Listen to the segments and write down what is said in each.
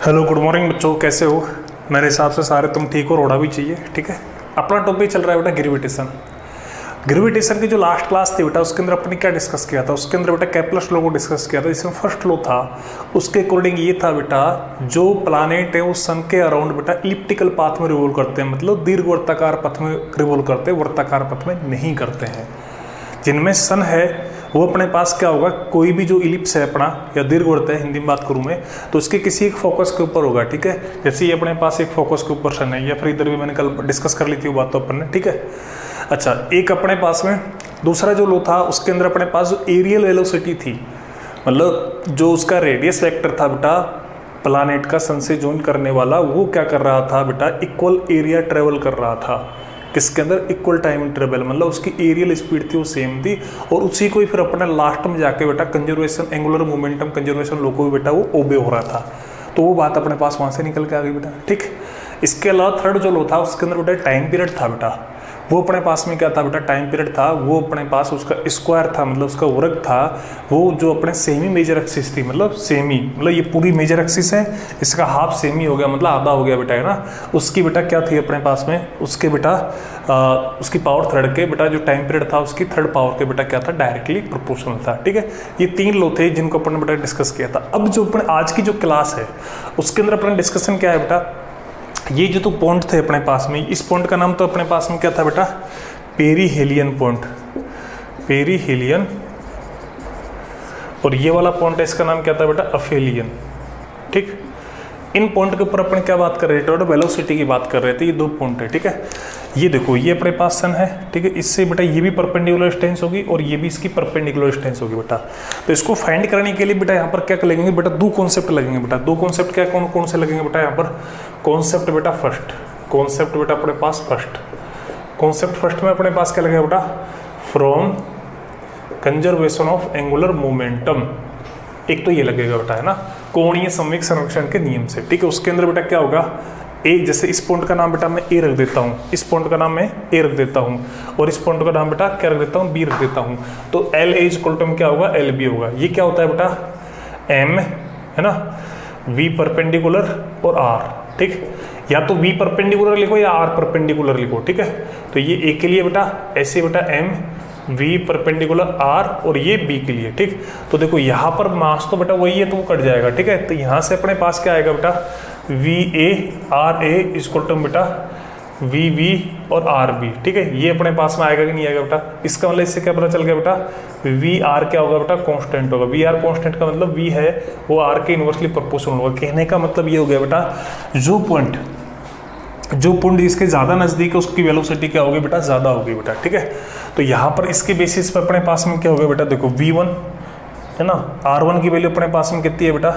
Hello good morning बच्चों, कैसे हो? मेरे हिसाब से सारे तुम ठीक हो, रोड़ा भी चाहिए। ठीक है, अपना टॉपिक चल रहा है बेटा ग्रेविटेशन। ग्रेविटेशन की जो लास्ट क्लास थी बेटा, उसके अंदर अपने क्या डिस्कस किया था? उसके अंदर बेटा केप्लर्स लॉ को डिस्कस किया था। इसमें फर्स्ट लॉ था, उसके अकॉर्डिंग ये था बेटा, जो प्लानेट है वो सन के अराउंड बेटा इलिप्टिकल पाथ में रिवॉल्व करते हैं, मतलब दीर्घ वर्ताकार पथ में रिवॉल्व करते हैं, वर्ताकार पथ में नहीं करते हैं। जिनमें सन है वो अपने पास क्या होगा, कोई भी जो इलिप्स है अपना या दीर्घवृत्त है, हिंदी में बात करूँ मैं, तो उसके किसी एक फोकस के ऊपर होगा। ठीक है, जैसे ये अपने पास एक फोकस के ऊपर सन है, या फिर इधर भी मैंने कल डिस्कस कर ली थी वो बात तो अपन ने। ठीक है, अच्छा, एक अपने पास में दूसरा जो लो था, उसके अंदर अपने पास जो एरियल वेलोसिटी थी, मतलब जो उसका रेडियस वेक्टर था बेटा प्लानेट का सन से ज्वाइन करने वाला, वो क्या कर रहा था बेटा, इक्वल एरिया ट्रेवल कर रहा था। किसके अंदर? इक्वल टाइम इंटरवल, मतलब उसकी एरियल स्पीड थी वो सेम थी, और उसी को ही फिर अपने लास्ट में जाके बेटा conservation, angular momentum conservation law को भी बेटा वो ओबे हो रहा था। तो वो बात अपने पास वहाँ से निकल के आ गई बेटा। ठीक, इसके अलावा थर्ड जो लॉ था, उसके अंदर बेटा टाइम पीरियड था बेटा। वो अपने पास में क्या था बेटा, टाइम पीरियड था, वो अपने पास उसका स्क्वायर था, मतलब उसका वर्ग था, वो जो अपने सेमी मेजर एक्सिस थी, मतलब सेमी, मतलब ये पूरी मेजर एक्सिस है, इसका हाफ सेमी हो गया, मतलब आधा हो गया बेटा, है ना। उसकी बेटा क्या थी अपने पास में, उसके बेटा उसकी पावर थर्ड के बेटा जो टाइम पीरियड था उसकी थर्ड पावर के बेटा क्या था, डायरेक्टली प्रोपोर्शनल था। ठीक है, ये तीन लो थे जिनको अपन ने बेटा डिस्कस किया था। अब जो अपन आज की जो क्लास है उसके अंदर अपना डिस्कशन क्या है बेटा, ये जो तो पॉइंट थे अपने पास में, इस पॉइंट का नाम तो अपने पास में क्या था बेटा, पेरीहेलियन पॉइंट, पेरीहेलियन, और ये वाला पॉइंट है इसका नाम क्या था बेटा, अफेलियन। ठीक, इन पॉइंट के ऊपर अपन क्या बात कर रहे थे, वेलोसिटी की बात कर रहे थे। ये दो पॉइंट है। ठीक है, ये देखो, ये अपने पास सन है। ठीक है, इससे बेटा ये भी परपेंडिकुलर डिस्टेंस होगी और ये भी इसकी परपेंडिकुलर डिस्टेंस होगी बेटा। तो इसको फाइंड करने के लिए बेटा यहाँ पर क्या लगेंगे बेटा, दो कॉन्सेप्ट लगेंगे बेटा। दो कॉन्सेप्ट क्या, कौन कौन से लगेंगे बेटा यहाँ पर? कॉन्सेप्ट बेटा फर्स्ट, कॉन्सेप्ट बेटा अपने पास फर्स्ट, कॉन्सेप्ट फर्स्ट में अपने पास क्या लगेगा बेटा, from conservation of angular momentum. एक तो ये लगेगा बेटा, है ना, कोणीय संवेग संरक्षण के नियम से। ठीक है, उसके अंदर बेटा क्या होगा, एक जैसे इस पॉइंट का नाम बेटा मैं ए रख देता हूँ, इस पॉइंट का नाम मैं ए रख देता हूँ, और इस पॉइंट का नाम बेटा क्या रख देता हूँ, बी रख देता हूँ। तो एल ए इक्वल टू क्या होगा, एल बी होगा। ये क्या होता है बेटा, एम, है ना, वी परपेंडिकुलर और आर। ठीक, या तो वी परपेंडिकुलर लिखो या आर परपेंडिकुलर लिखो। ठीक है, तो ये ए के लिए बेटा ऐसे बेटा एम वी परपेंडिकुलर आर, और ये बी के लिए। ठीक, तो देखो यहाँ पर मास तो बेटा वही है, तो वो कट जाएगा। ठीक है, तो यहाँ से अपने पास क्या आएगा बेटा, V A R A equal to बेटा वी वी और आर बी। ठीक है, ये अपने पास में आएगा कि नहीं आएगा बेटा? इसका मतलब इससे क्या पता चल गया बेटा, वी आर क्या होगा बेटा, कांस्टेंट होगा। वी आर कांस्टेंट का मतलब वी है वो आर के इनवर्सली प्रोपोर्शनल होगा। कहने का मतलब ये हो गया बेटा, जो पॉइंट इसके ज़्यादा नज़दीक है उसकी वेलोसिटी क्या होगी बेटा, ज़्यादा होगी बेटा। ठीक है, तो यहाँ पर इसके बेसिस पर अपने पास में क्या होगा बेटा, देखो V1 है ना, R1 की वैल्यू अपने पास में कितनी है बेटा,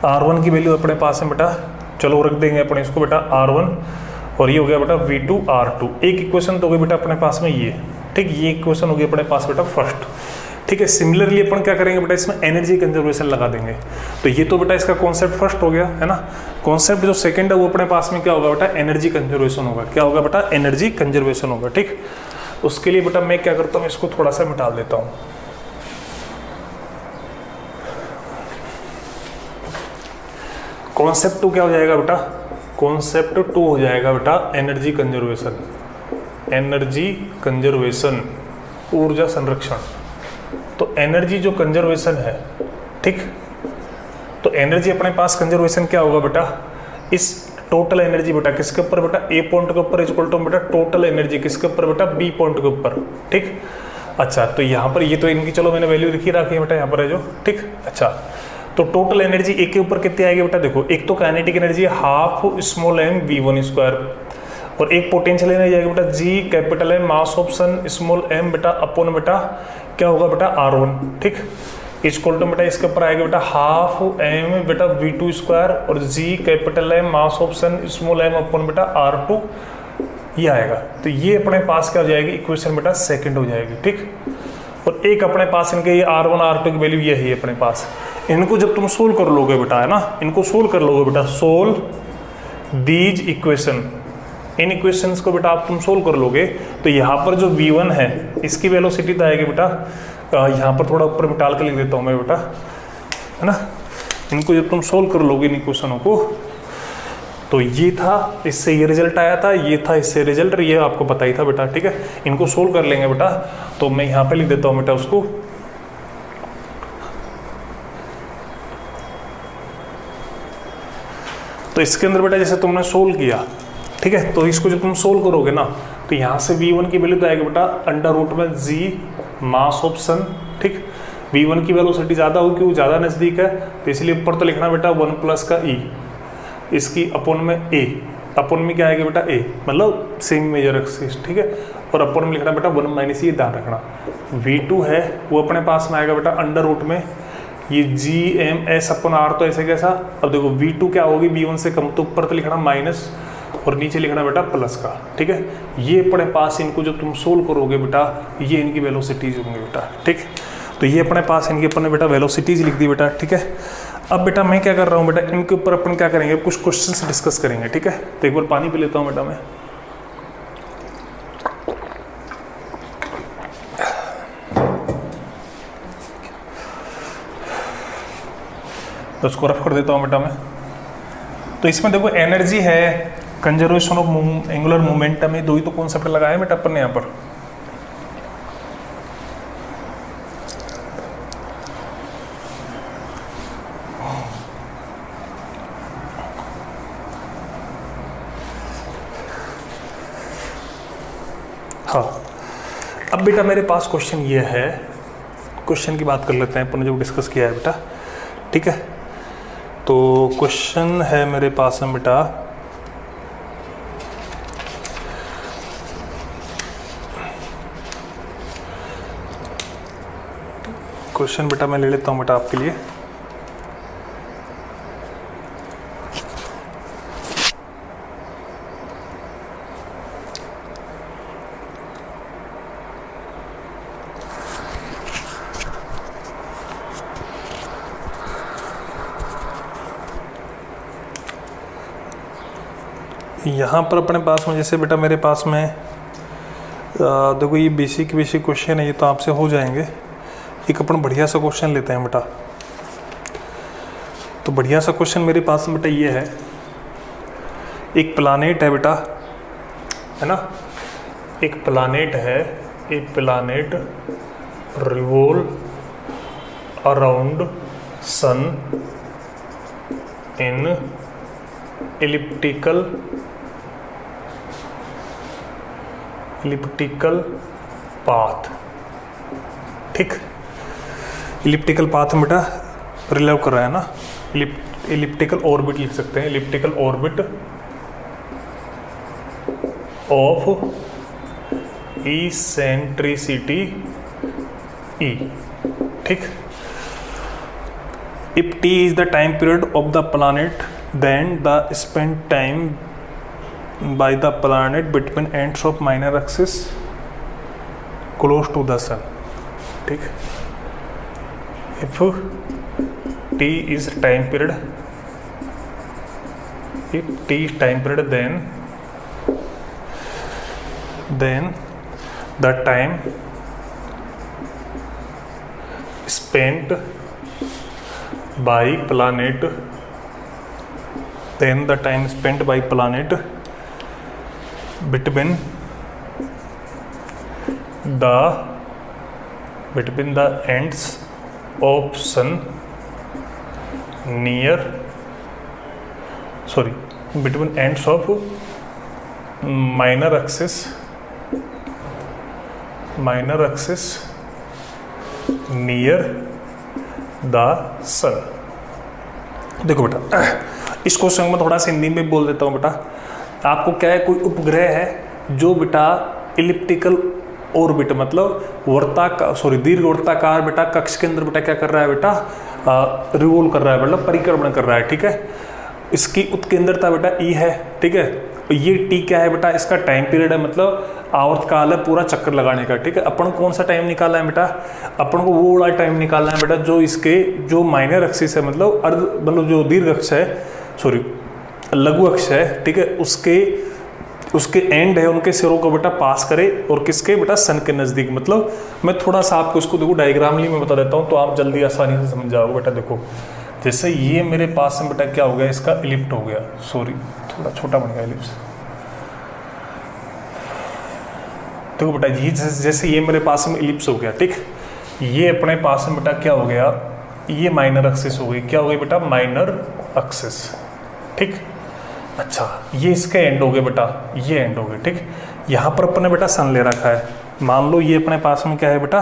R1 की वैल्यू अपने पास में बेटा, चलो रख देंगे अपने इसको बेटा R1, और ये हो गया बेटा V2 R2। एक इक्वेशन तो हो गई बेटा अपने पास में ये। ठीक, ये इक्वेशन हो गई अपने पास बेटा फर्स्ट। ठीक है, सिमिलरली अपन क्या करेंगे बेटा, इसमें एनर्जी कंजर्वेशन लगा देंगे। तो ये तो बेटा इसका कॉन्सेप्ट फर्स्ट हो गया, है ना। कॉन्सेप्ट जो सेकंड है वो अपने पास में क्या होगा बेटा, एनर्जी कंजर्वेशन होगा। क्या होगा बेटा, एनर्जी कंजर्वेशन होगा। ठीक, उसके लिए बेटा मैं क्या करता हूँ, इसको थोड़ा सा मिटा देता हूँ। कॉन्सेप्ट टू क्या हो जाएगा बेटा, कॉन्सेप्ट टू हो जाएगा बेटा एनर्जी कंजर्वेशन, एनर्जी कंजर्वेशन, ऊर्जा संरक्षण। तो एनर्जी जो कंजर्वेशन है, ठीक, तो एनर्जी अपने पास कंजर्वेशन क्या होगा बेटा, इस टोटल एनर्जी बेटा किसके ऊपर बेटा, ए पॉइंट के ऊपर इक्वल टू बेटा टोटल एनर्जी किसके ऊपर बेटा, बी पॉइंट के ऊपर। ठीक, अच्छा, तो यहाँ पर ये तो इनकी चलो मैंने वैल्यू लिखी रखी है बेटा, यहाँ पर है जो। ठीक, अच्छा, तो टोटल एनर्जी ए के ऊपर कितनी आएगी बेटा, देखो एक तो kinetic energy half small m V1 square, और एक पोटेंशियल एनर्जी आएगी बेटा G capital M mass of sun small m बेटा अपॉन बेटा क्या होगा बेटा R1। ठीक, इक्वल टू बेटा इसके ऊपर आएगा बेटा हाफ एम बेटा V2 स्क्वायर, और G capital M mass of sun small m upon बेटा R2, ये आएगा। तो ये अपने पास क्या हो जाएगी, इक्वेशन बेटा सेकंड हो जाएगी। ठीक, और एक अपने पास इनके ये R1 R2 की वैल्यू ये है अपने पास। इनको जब तुम सोल्व कर लोगे बेटा, है ना, इनको सोल्व कर लोगे बेटा, solve these equation, in equations को बेटा आप तुम सोल्व कर लोगे, तो यहाँ पर जो V1 है इसकी वेलोसिटी तो आएगी बेटा, यहाँ पर थोड़ा ऊपर डाल के लिख देता हूँ मैं बेटा, है ना, इनको जब तुम सोल्व कर लोगे इन क्वेश्चनों को, तो ये था, इससे ये रिजल्ट आया था, ये था, इससे रिजल्ट, ये आपको पता ही था बेटा, ठीक है। इनको सोल्व कर लेंगे बेटा, तो मैं यहाँ पे लिख देता हूँ बेटा उसको। तो इसके अंदर बेटा जैसे तुमने सोल्व किया, ठीक है, तो इसको जब तुम सोल्व करोगे ना, तो यहाँ से V1 की वैल्यू तो आएगी बेटा अंडर रूट में G मास ऑफ सन, ठीक। V1 की वेलोसिटी ज़्यादा होगी, वो ज़्यादा नज़दीक है, तो इसलिए ऊपर तो लिखना बेटा 1 प्लस का E, इसकी अपोन में A, अपोन में क्या आएगा बेटा A, मतलब सेम मेजर एक्सिस, ठीक है। और अपोन में लिखना बेटा 1 माइनस, ये ध्यान रखना। V2 है वो अपने पास में आएगा बेटा अंडर रूट में ये GMS अपन R, तो ऐसे कैसा, अब देखो V2 क्या होगी, V1 से कम, तो ऊपर तो लिखना माइनस और नीचे लिखना बेटा प्लस का, ठीक है। ये अपने पास इनको जब तुम सोल्व करोगे बेटा, ये इनकी वेलोसिटीज होंगे बेटा, ठीक। तो ये अपने पास इनके अपन ने बेटा वेलोसिटीज लिख दी बेटा, ठीक है। अब बेटा मैं क्या कर रहा हूँ बेटा, इनके ऊपर अपन क्या करेंगे, कुछ क्वेश्चंस डिस्कस करेंगे, ठीक है। तो एक बार पानी पी लेता हूँ बेटा मैं। तो इसको रफ कर देता हूँ बेटा मैं। तो इसमें देखो एनर्जी है, कंजर्वेशन ऑफ एंगुलर मोमेंटम, ये दो ही तो कॉन्सेप्ट लगाए बेटा अपन ने यहाँ पर। हाँ, अब बेटा मेरे पास क्वेश्चन ये है, क्वेश्चन की बात कर लेते हैं अपन ने जो डिस्कस किया है बेटा, ठीक है। तो क्वेश्चन है मेरे पास में बेटा, क्वेश्चन बेटा मैं ले लेता हूँ बेटा आपके लिए। यहाँ पर अपने पास में जैसे बेटा मेरे पास में देखो ये बेसिक क्वेश्चन है, ये तो आपसे हो जाएंगे। एक अपन बढ़िया सा क्वेश्चन लेते हैं बेटा। तो बढ़िया सा क्वेश्चन मेरे पास में बेटा ये है, एक प्लानेट है बेटा, है ना, एक प्लानेट है, एक प्लानेट रिवॉल्व अराउंड सन इन elliptical पाथ, ठीक। इलिप्टिकल पाथ में बेटा रिलेव कर रहा है ना, इलिप्टिकल ऑर्बिट लिख सकते हैं, elliptical orbit of eccentricity E, ठीक। If T is the time period of the planet, then the spent time by the planet between ends of minor axis close to the sun, ठीक। If T is time period, if T is time period, then the time spent by planet, then the time spent by planet between the ends of sun between ends of minor axis near the sun। देखो बेटा इस question में थोड़ा सा हिंदी में बोल देता हूँ बेटा। आपको क्या है, कोई उपग्रह है जो बेटा इलिप्टिकल ऑर्बिट मतलब दीर्घ वृत्ताकार बेटा कक्ष के अंदर बेटा क्या कर रहा है बेटा, रिवॉल्व कर रहा है, मतलब परिक्रमण कर रहा है, ठीक है। इसकी उत्केंद्रता बेटा E है, ठीक है। ये T क्या है बेटा, इसका टाइम पीरियड है, मतलब आवर्त काल है पूरा चक्कर लगाने का, ठीक है। अपन कौन सा टाइम निकाला है बेटा, अपन को वो वाला टाइम निकालना है बेटा जो इसके जो माइनर एक्सिस है, मतलब जो दीर्घ अक्ष है, लघु अक्ष है, ठीक है, उसके एंड है, उनके सिरों को बेटा पास करे, और किसके बेटा सन के नज़दीक। मतलब मैं थोड़ा सा आपको इसको देखो डायग्रामली में बता देता हूँ तो आप जल्दी आसानी से समझ जाओगे बेटा। देखो जैसे ये मेरे पास में बेटा क्या हो गया, इसका इलिप्ट हो गया, सॉरी थोड़ा छोटा बन गया इलिप्स। देखो बेटा ये जैसे ये मेरे पास में इलिप्स हो गया, ठीक, ये अपने पास में बेटा क्या हो गया, ये माइनर एक्सिस हो गई, क्या हो गई बेटा, माइनर एक्सिस, ठीक। अच्छा ये इसके एंड हो गए बेटा, ये एंड हो गए, ठीक। यहाँ पर अपने बेटा सन ले रखा है, मान लो ये अपने पास में क्या है बेटा,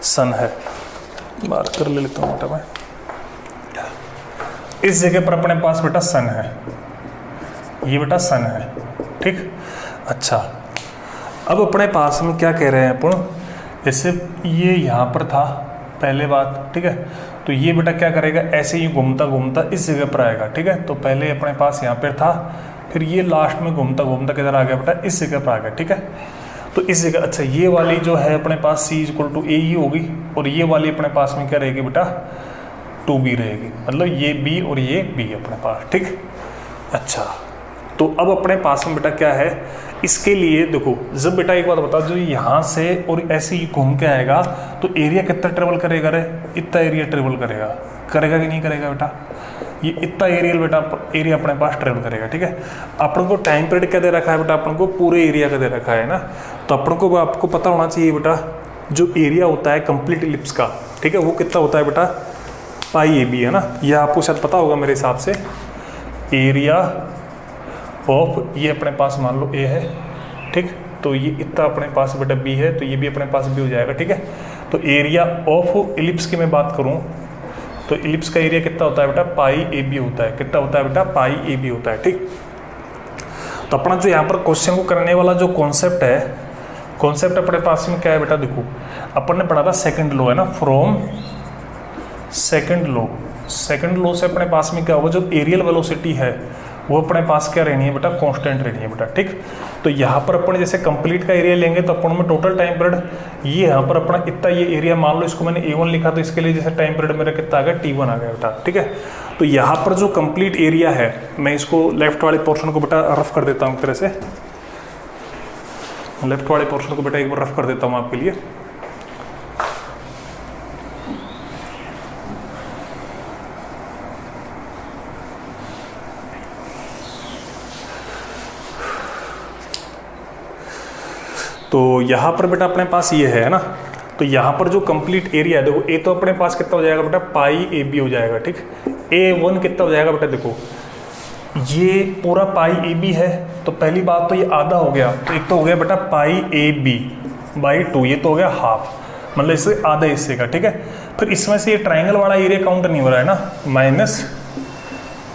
सन है, बात कर लेता हूँ बेटा मैं, इस जगह पर अपने पास बेटा सन है, ये बेटा सन है, ठीक। अच्छा अब अपने पास में क्या कह रहे हैं अपन, जैसे ये यहाँ पर था पहले बात, ठीक है, तो ये बेटा क्या करेगा, ऐसे ही घूमता घूमता इस जगह पर आएगा, ठीक है। तो पहले अपने पास यहाँ पर था, फिर ये लास्ट में घूमता घूमता किधर आ गया बेटा, इस जगह पर आ गया, ठीक है। तो इस जगह अच्छा ये वाली जो है अपने पास C = A ही होगी, और ये वाली अपने पास में क्या रहेगी बेटा, 2B रहेगी, मतलब ये B और ये B अपने पास, ठीक। अच्छा तो अब अपने पास में बेटा क्या है, इसके लिए देखो, जब बेटा एक बात बता, जो यहाँ से और ऐसे ही घूम के आएगा तो एरिया कितना ट्रेवल करेगा रे, इतना एरिया ट्रेवल करेगा, करेगा कि नहीं करेगा बेटा, ये इतना एरिया बेटा एरिया अपने पास ट्रेवल करेगा, ठीक है। अपन को टाइम पीरियड क्या दे रखा है बेटा, अपन को पूरे एरिया का दे रखा है ना, तो अपन को आपको पता होना चाहिए बेटा, जो एरिया होता है कंप्लीट इलिप्स का, ठीक है, वो कितना होता है बेटा, πAB है ना, यह आपको शायद पता होगा मेरे हिसाब से। एरिया ऑफ ये अपने पास मान लो A है, ठीक, तो ये इतना अपने पास बेटा B है, तो ये भी अपने पास B हो जाएगा, ठीक है। तो एरिया ऑफ इलिप्स की मैं बात करूँ तो इलिप्स का एरिया कितना होता है बेटा, πAB होता है, कितना होता है बेटा, πAB होता है, ठीक। तो अपना जो यहाँ पर क्वेश्चन को करने वाला जो कॉन्सेप्ट है, कॉन्सेप्ट अपने पास में क्या है बेटा, देखो अपन ने पढ़ा था सेकंड लॉ है ना, फ्रॉम सेकंड लॉ से अपने पास में क्या होगा, जो एरियल वेलोसिटी है वो अपने पास क्या रहनी है बेटा, कांस्टेंट रहनी है बेटा, ठीक। तो यहाँ पर अपन जैसे कंप्लीट का एरिया लेंगे तो अपन में टोटल टाइम पीरियड, ये यहाँ पर अपना इतना ये एरिया मान लो, इसको मैंने A1 लिखा, तो इसके लिए जैसे टाइम पीरियड मेरा कितना आ गया, T1 आ गया बेटा, ठीक है। तो यहाँ पर जो कंप्लीट एरिया है, मैं इसको लेफ्ट वाले पोर्शन को बेटा रफ कर देता हूँ, तरह से लेफ्ट वाले पोर्शन को बेटा एक बार रफ कर देता हूँ आपके लिए। तो यहाँ पर बेटा अपने पास ये है ना, तो यहाँ पर जो कंप्लीट एरिया है, देखो A तो अपने पास कितना हो जाएगा बेटा, πAB हो जाएगा, ठीक। A1 कितना हो जाएगा बेटा, देखो ये पूरा πAB है, तो पहली बात तो ये आधा हो गया, तो एक तो हो गया बेटा πAB/2, ये तो हो गया हाफ, मतलब इससे आधा हिस्से का, ठीक है। फिर इसमें से ये ट्राइंगल वाला एरिया काउंट नहीं हो रहा है ना, माइनस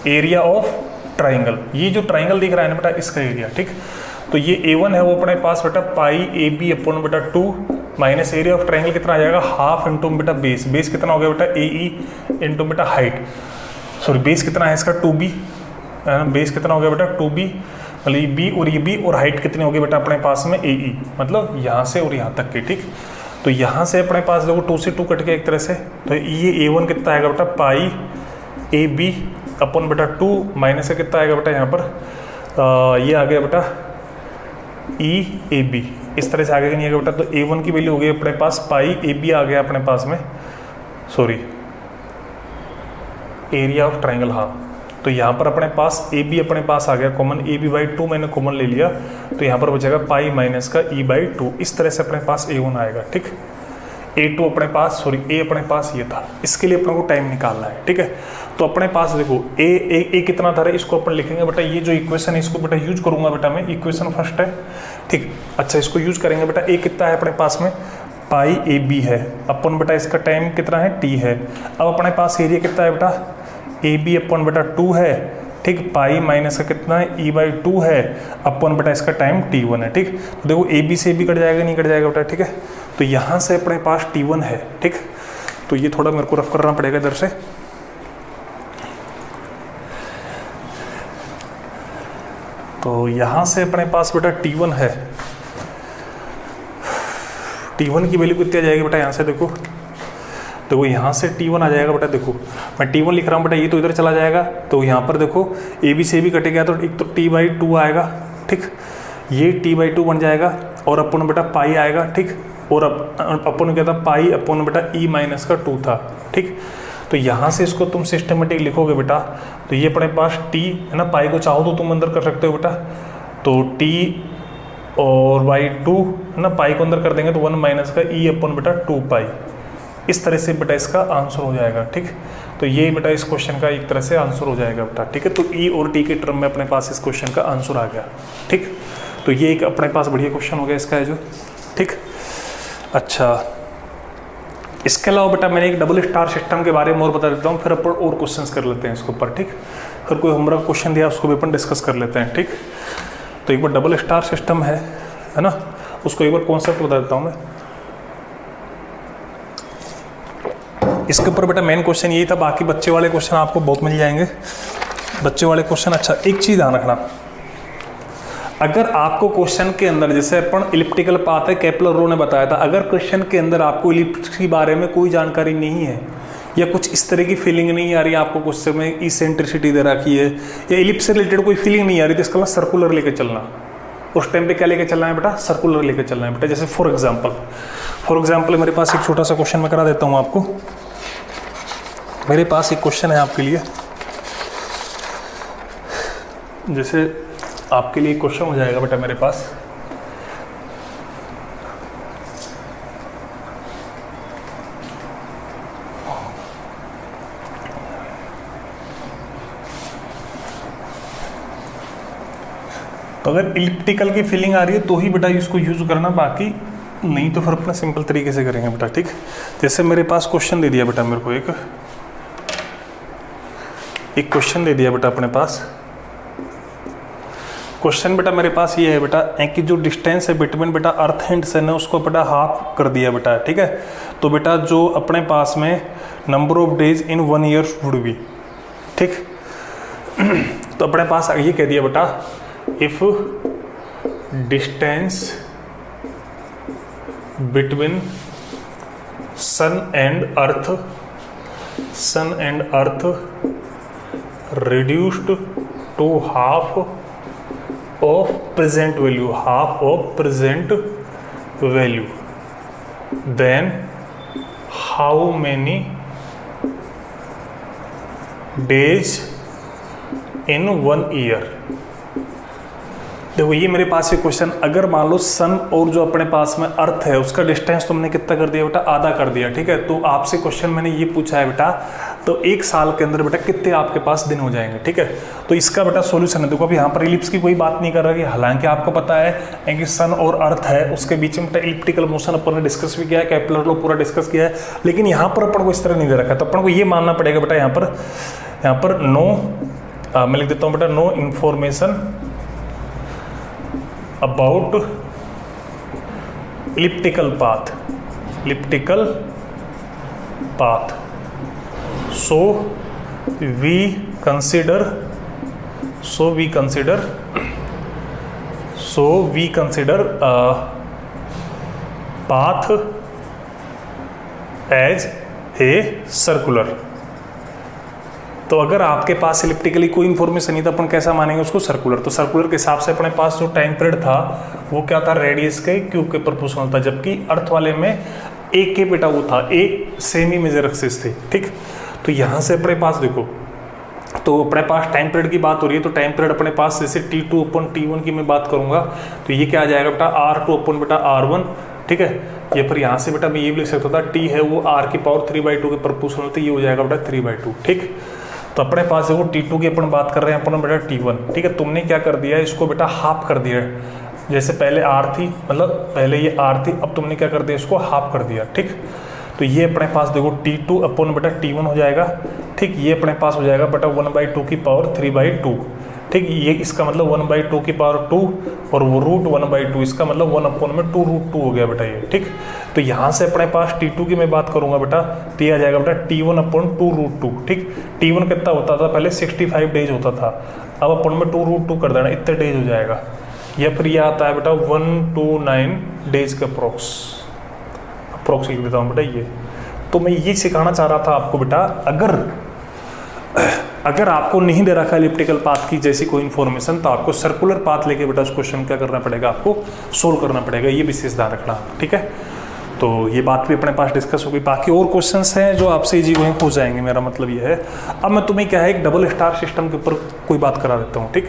एरिया ऑफ ट्राइंगल, ये जो ट्राइंगल दिख रहा है ना बेटा, इसका एरिया, ठीक। तो ये A1 है वो अपने पास बेटा πAB/2 minus area of triangle कितना आ जाएगा, हाफ इंटू बेटा बेस, बेस कितना हो गया बेटा AE इंटू बेटा हाइट, सॉरी बेस कितना है इसका 2B, बेस कितना हो गया बेटा 2B, मतलब B और ये B, और हाइट कितनी होगी बेटा अपने पास में AE, मतलब यहाँ से और यहाँ तक की, ठीक। तो यहाँ से अपने पास देखो 2 से 2 कट गया एक तरह से, तो ये A1 कितना आएगा बेटा πAB/2 माइनस से कितना आएगा बेटा यहाँ पर ये आ गया बेटा EAB, इस तरह से आगे नहीं आएगा बेटा। तो A1 की वैल्यू हो गई अपने पास πAB आ गया अपने पास में, सॉरी एरिया ऑफ ट्राइंगल, हाँ। तो यहाँ पर अपने पास AB अपने पास आ गया कॉमन, AB/2 मैंने कॉमन ले लिया, तो यहाँ पर बचेगा पाई माइनस का E/2, इस तरह से अपने पास A1 आएगा, ठीक। A2 अपने पास, सॉरी A अपने पास ये था, इसके लिए अपने को टाइम निकालना है, ठीक है। तो अपने पास देखो A कितना था, इसको अपन लिखेंगे बेटा, ये जो इक्वेशन है इसको बेटा यूज करूंगा बेटा मैं, इक्वेशन फर्स्ट है, ठीक। अच्छा इसको यूज करेंगे बेटा, A कितना है अपने पास में, πAB है, अपन बेटा इसका टाइम कितना है, T है। अब अपने पास एरिया कितना है बेटा, AB अपन बेटा 2 है, ठीक, पाई माइनस का कितना है E/2 है, अपन बेटा इसका टाइम T1 है, ठीक। तो देखो AB से AB कट जाएगा, नहीं कट जाएगा बेटा, ठीक है। तो यहाँ से अपने पास T1 है, ठीक। तो ये थोड़ा मेरे को रफ करना पड़ेगा इधर से, तो यहाँ से अपने पास बेटा T1 है, T1 की वैल्यू कितनी आ जाएगी बेटा, यहाँ से देखो यहाँ से T1 आ जाएगा बेटा, देखो मैं T1 लिख रहा हूँ बेटा, ये तो इधर चला जाएगा, तो यहाँ पर देखो AB से AB कटेगा, तो एक तो T/2 आएगा, ठीक, ये T/2 बन जाएगा, और अपन बेटा पाई आएगा, ठीक, और अपन क्या था, π/E - 2 था, ठीक। तो यहाँ से इसको तुम सिस्टमेटिक लिखोगे बेटा, तो ये अपने पास टी है ना, पाई को चाहो तो तुम अंदर कर सकते हो बेटा, तो टी और बाई 2 है ना, पाई को अंदर कर देंगे तो 1 माइनस का ई अपन बेटा 2 पाई। इस तरह से बेटा इसका आंसर हो जाएगा। ठीक, तो ये बेटा इस क्वेश्चन का एक तरह से आंसर हो जाएगा बेटा। ठीक है, तो ई और टी के टर्म में अपने पास इस क्वेश्चन का आंसर आ गया। ठीक, तो ये एक अपने पास बढ़िया क्वेश्चन हो गया इसका है जो। ठीक, अच्छा, इसके अलावा बेटा मैंने एक डबल स्टार सिस्टम के बारे में और बता देता हूँ, फिर अपन और क्वेश्चंस कर लेते हैं इसके ऊपर। ठीक, फिर कोई होमवर्क क्वेश्चन दिया उसको भी अपन डिस्कस कर लेते हैं। ठीक, तो एक बार डबल स्टार सिस्टम है ना, उसको एक बार कॉन्सेप्ट बता देता हूँ मैं। इसके ऊपर बेटा मेन क्वेश्चन यही था, बाकी बच्चे वाले क्वेश्चन आपको बहुत मिल जाएंगे, बच्चे वाले क्वेश्चन। अच्छा, एक चीज़ ध्यान रखना, अगर आपको क्वेश्चन के अंदर, जैसे अपन इलिप्टिकल पाथ है केपलर रो ने बताया था, अगर क्वेश्चन के अंदर आपको इलिप्स के बारे में कोई जानकारी नहीं है या कुछ इस तरह की फीलिंग नहीं आ रही है, आपको क्वेश्चन में इसेंट्रिसिटी दे रखी है या इलिप्स से रिलेटेड कोई फीलिंग नहीं आ रही, तो इसका मतलब सर्कुलर लेके चलना। उस टाइम पे क्या लेके चलना है बेटा? सर्कुलर लेके चलना है बेटा। जैसे फॉर एग्जाम्पल मेरे पास एक छोटा सा क्वेश्चन मैं करा देता हूँ आपको। मेरे पास एक क्वेश्चन है आपके लिए, जैसे आपके लिए क्वेश्चन हो जाएगा बेटा मेरे पास, तो अगर इलिप्टिकल की फीलिंग आ रही है तो ही बेटा इसको यूज करना, बाकी नहीं तो फिर अपना सिंपल तरीके से करेंगे बेटा। ठीक, जैसे मेरे पास क्वेश्चन दे दिया बेटा, मेरे को एक क्वेश्चन दे दिया बेटा अपने पास। क्वेश्चन बेटा मेरे पास ये है बेटा कि जो डिस्टेंस है बिटवीन बेटा अर्थ एंड सन है उसको बेटा हाफ कर दिया बेटा। ठीक है, तो बेटा जो अपने पास में number of days in 1 year would be. ठीक, तो अपने पास ये कह दिया बेटा, if distance between sun and earth reduced to half of present value, then how many days in 1 year? देखो ये मेरे पास एक क्वेश्चन, अगर मान लो सन और जो अपने पास में अर्थ है उसका डिस्टेंस तुमने कितना कर दिया बेटा? आधा कर दिया। ठीक है, तो आपसे क्वेश्चन मैंने ये पूछा है बेटा, तो 1 साल के अंदर बेटा कितने आपके पास दिन हो जाएंगे? ठीक है, तो इसका बेटा सॉल्यूशन है। देखो अभी यहाँ पर इलिप्स की कोई बात नहीं कर रहा, कि हालांकि आपको पता है कि सन और अर्थ है उसके बीच में बेटा इलिप्टिकल मोशन अपन ने डिस्कस भी किया है, केपलर लॉ पूरा डिस्कस किया है, लेकिन यहाँ पर अपन को इस तरह नहीं दे रखा है, तो अपन को ये मानना पड़ेगा बेटा यहाँ पर नो, मैं लिख देता हूँ बेटा, no information about elliptical path, so we consider path as a circular। तो अगर आपके पास इलिप्टिकली कोई इंफॉर्मेशन नहीं था, अपन कैसा मानेंगे उसको? सर्कुलर। तो सर्कुलर के हिसाब से अपने पास जो टाइम पीरियड था वो क्या था? रेडियस के क्यूब के प्रोपोर्शनल था, जबकि अर्थ वाले में एक के बेटा वो था, एक सेमी मेजर एक्सिस थी। ठीक, तो यहाँ से अपने पास देखो, तो अपने पास टाइम पीरियड की बात हो रही है, तो टाइम पीरियड अपने पास जैसे T2 अपन T1 की मैं बात करूंगा, तो ये क्या आ जाएगा बेटा? R2 अपन बेटा R1। ठीक है, ये पर यहाँ से बेटा मैं ये भी लिख सकता था, T है वो R की पावर 3/2 के प्रोपोर्शनल, तो ये हो जाएगा बेटा 3/2। ठीक, तो अपने पास देखो T2 की अपन बात कर रहे हैं अपन बेटा T1। ठीक है, तुमने क्या कर दिया, इसको बेटा हाफ कर दिया। जैसे पहले R थी, मतलब पहले ये R थी, अब तुमने क्या कर दिया, इसको हाफ कर दिया। ठीक, तो ये अपने पास देखो T2 अपन बेटा T1 हो जाएगा। ठीक, ये अपने पास हो जाएगा बेटा 1/2 की पावर 3/2। ठीक, ये इसका मतलब 1/2 की पावर 2 और वो रूट 1/2, इसका मतलब 1/2 हो गया बेटा ये। ठीक, तो यहाँ से अपने पास T2 की मैं बात करूंगा बेटा, तो ये आ जाएगा बेटा T1/2√2। ठीक, T1 कितना होता था पहले? 65 डेज होता था, अब अपन में 2√2 कर देना, इतने डेज हो जाएगा। या फिर ये आता है बेटा 129 डेज का अप्रोक्स लिख देता हूँ बेटा ये। तो मैं ये सिखाना चाह रहा था आपको बेटा, अगर आपको नहीं दे रखा इलिप्टिकल पाथ की जैसी कोई इन्फॉर्मेशन, तो आपको सर्कुलर पाथ लेके बेटा उस क्वेश्चन क्या करना पड़ेगा, आपको सोल्व करना पड़ेगा। ये विशेष ध्यान रखना। ठीक है, तो ये बात भी अपने पास डिस्कस होगी। बाकी और क्वेश्चंस हैं जो आपसे इजी गोइंग हो जाएंगे, मेरा मतलब ये है। अब मैं तुम्हें क्या है एक डबल स्टार सिस्टम के ऊपर कोई बात करा देता हूँ, ठीक।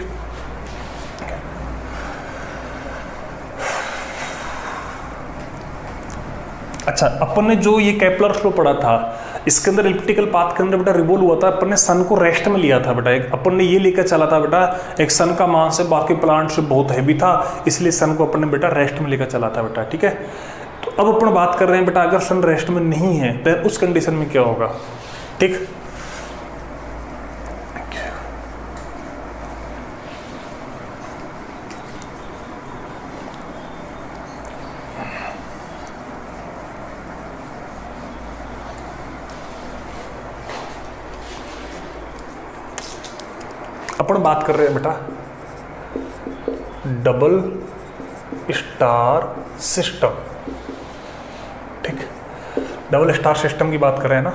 अच्छा, अपन ने जो ये केपलर्स लॉ पढ़ा था, इसके अंदर इलिप्टिकल पाथ के अंदर बेटा रिवॉल्व हुआ था, अपन ने सन को रेस्ट में लिया था बेटा। एक अपन ने ये लेकर चला था बेटा, एक सन का मास है बाकी प्लांट से बहुत हैवी था, इसलिए सन को अपन ने बेटा रेस्ट में लेकर चला था बेटा, ठीक है। तो अब अपन बात कर रहे हैं बेटा, अगर सन रेस्ट में नहीं है तो उस कंडीशन में क्या होगा, ठीक। अपन बात कर रहे हैं बेटा डबल स्टार सिस्टम, ठीक। डबल स्टार सिस्टम की बात कर रहे हैं ना,